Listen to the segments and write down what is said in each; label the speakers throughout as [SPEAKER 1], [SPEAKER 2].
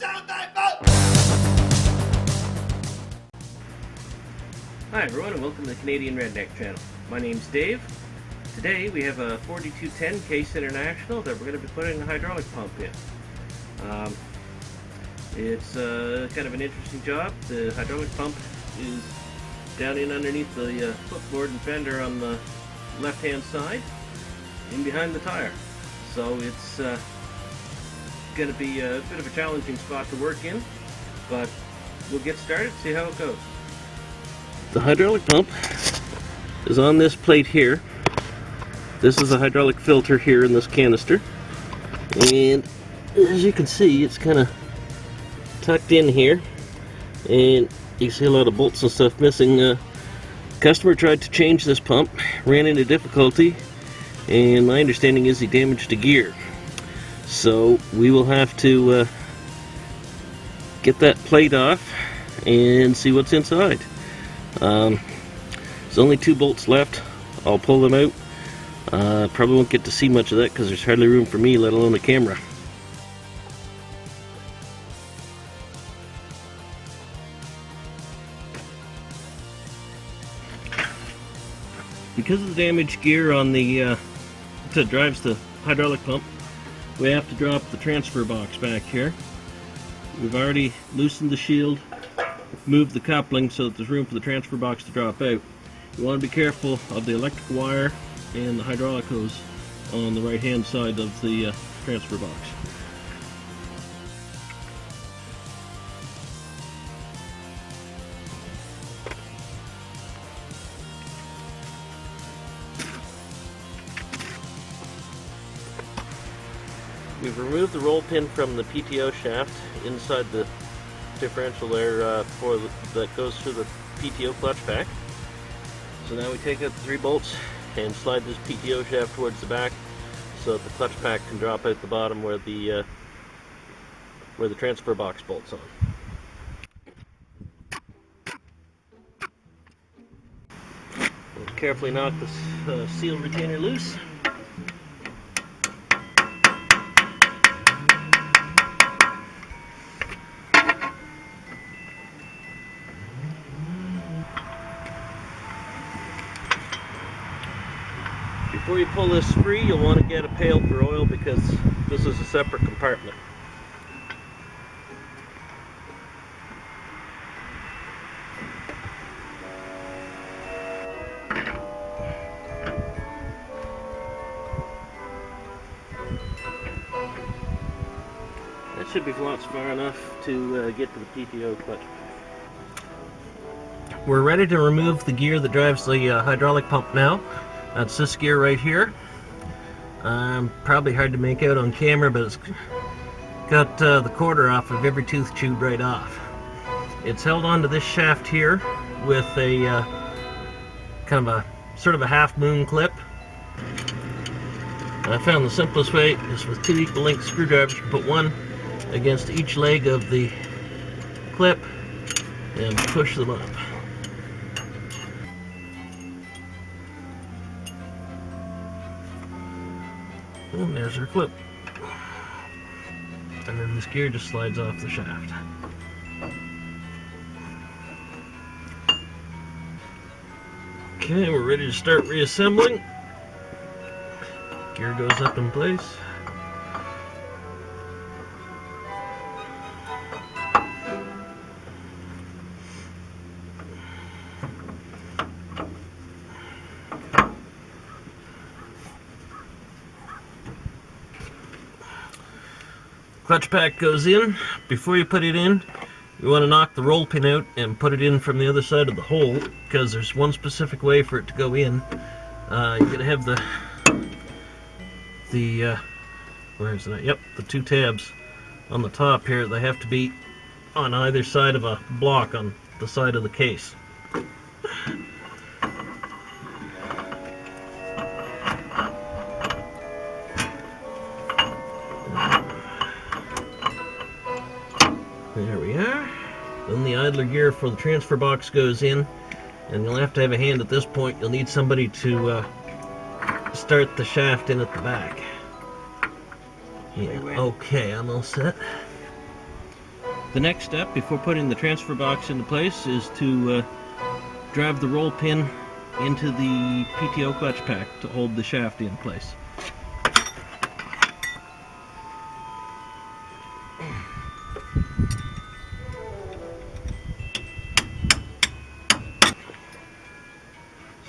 [SPEAKER 1] Hi everyone, and welcome to the Canadian Redneck channel. My name's Dave. Today we have a 4210 Case International that we're going to be putting a hydraulic pump in. It's kind of an interesting job. The hydraulic pump is down in underneath the footboard and fender on the left hand side, in behind the tire. So it's going to be a bit of a challenging spot to work in, but we'll get started, see how it goes. The hydraulic pump is on this plate here. This is a hydraulic filter here in this canister, and as you can see, it's kind of tucked in here, and you see a lot of bolts and stuff missing. Customer tried to change this pump, ran into difficulty, and my understanding is he damaged a gear. So we will have to get that plate off and see what's inside. There's only 2 bolts left. I'll pull them out. Probably won't get to see much of that because there's hardly room for me, let alone a camera. Because of the damaged gear on the that drives the hydraulic pump, we have to drop the transfer box back here. We've already loosened the shield, moved the coupling so that there's room for the transfer box to drop out. You want to be careful of the electric wire and the hydraulic hose on the right hand side of the transfer box. We've removed the roll pin from the PTO shaft inside the differential there that goes through the PTO clutch pack. So now we take out the 3 bolts and slide this PTO shaft towards the back so that the clutch pack can drop out the bottom where the transfer box bolts on. We'll carefully knock this seal retainer loose. Before you pull this free, you'll want to get a pail for oil because this is a separate compartment. That should be lots far enough to get to the PTO clutch. We're ready to remove the gear that drives the hydraulic pump now. That's this gear right here. Probably hard to make out on camera, but it's got the quarter off of every tooth chewed right off. It's held onto this shaft here with a kind of a sort of a half moon clip. I found the simplest way is with 2 equal length screwdrivers. You put one against each leg of the clip and push them up. And there's our clip. And then this gear just slides off the shaft. Okay, we're ready to start reassembling. Gear goes up in place. Clutch pack goes in. Before you put it in, you want to knock the roll pin out and put it in from the other side of the hole, because there's one specific way for it to go in. You're going to have where is it? Yep, the 2 tabs on the top here. They have to be on either side of a block on the side of the case. There we are. Then the idler gear for the transfer box goes in, and you'll have to have a hand at this point. You'll need somebody to start the shaft in at the back. Yeah, okay, I'm all set. The next step before putting the transfer box into place is to drive the roll pin into the PTO clutch pack to hold the shaft in place.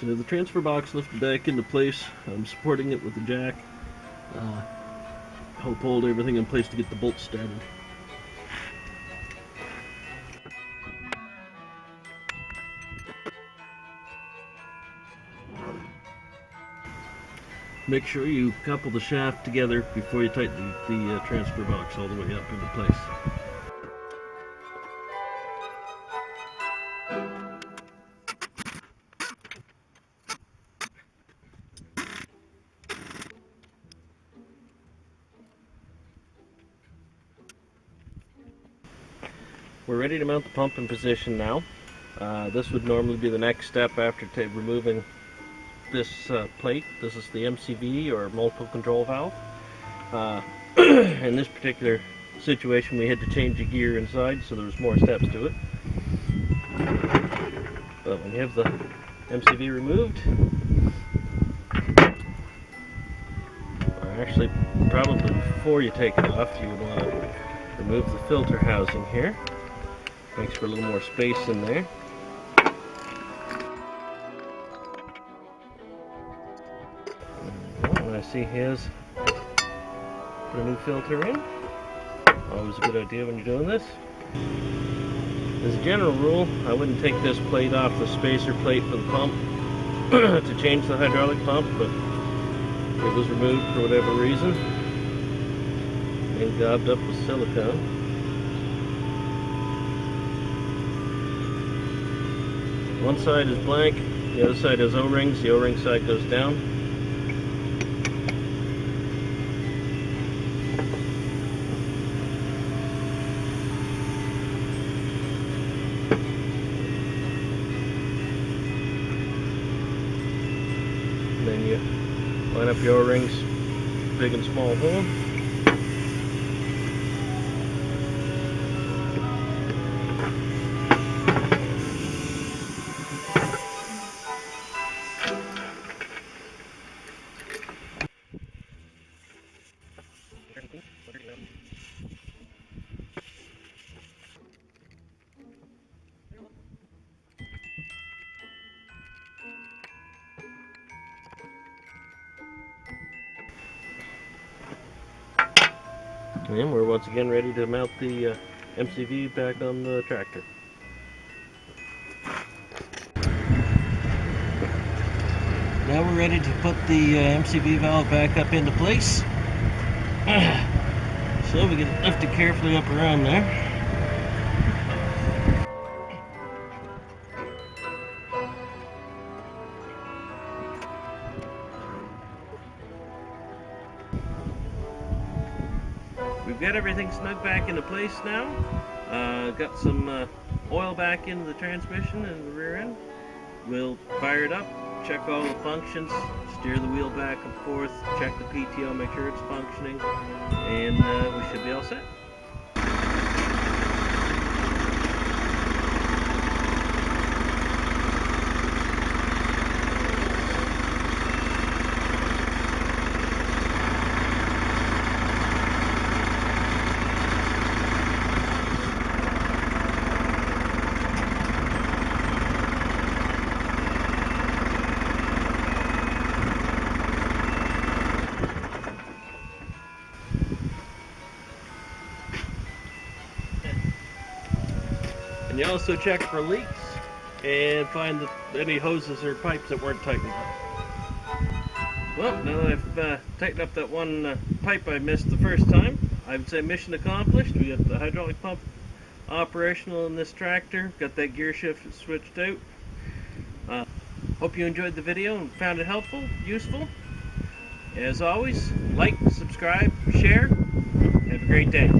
[SPEAKER 1] So the transfer box lifted back into place. I'm supporting it with the jack. Help hold everything in place to get the bolts started. Make sure you couple the shaft together before you tighten the transfer box all the way up into place. We're ready to mount the pump in position now. This would normally be the next step after removing this plate. This is the MCV, or multiple control valve. In this particular situation we had to change the gear inside, so there was more steps to it. But when you have the MCV removed, or actually probably before you take it off, you would want to remove the filter housing here. Makes for a little more space in there. And I see he has put a new filter in. Always a good idea when you're doing this. As a general rule, I wouldn't take this plate off the spacer plate for the pump to change the hydraulic pump, but it was removed for whatever reason and gobbed up with silicone. One side is blank, the other side has O-rings. The O-ring side goes down. And then you line up your O-rings, big and small hole. And we're once again ready to mount the MCV back on the tractor. Now we're ready to put the MCV valve back up into place. So we can lift it carefully up around there. We've got everything snug back into place now. Got some oil back into the transmission and the rear end. We'll fire it up, check all the functions, steer the wheel back and forth, check the PTO, make sure it's functioning, and we should be all set. And you also check for leaks and find any hoses or pipes that weren't tightened up. Well, now that I've tightened up that one pipe I missed the first time, I would say mission accomplished. We got the hydraulic pump operational in this tractor, got that gear shift switched out. Hope you enjoyed the video and found it helpful, useful. As always, like, subscribe, share. Have a great day.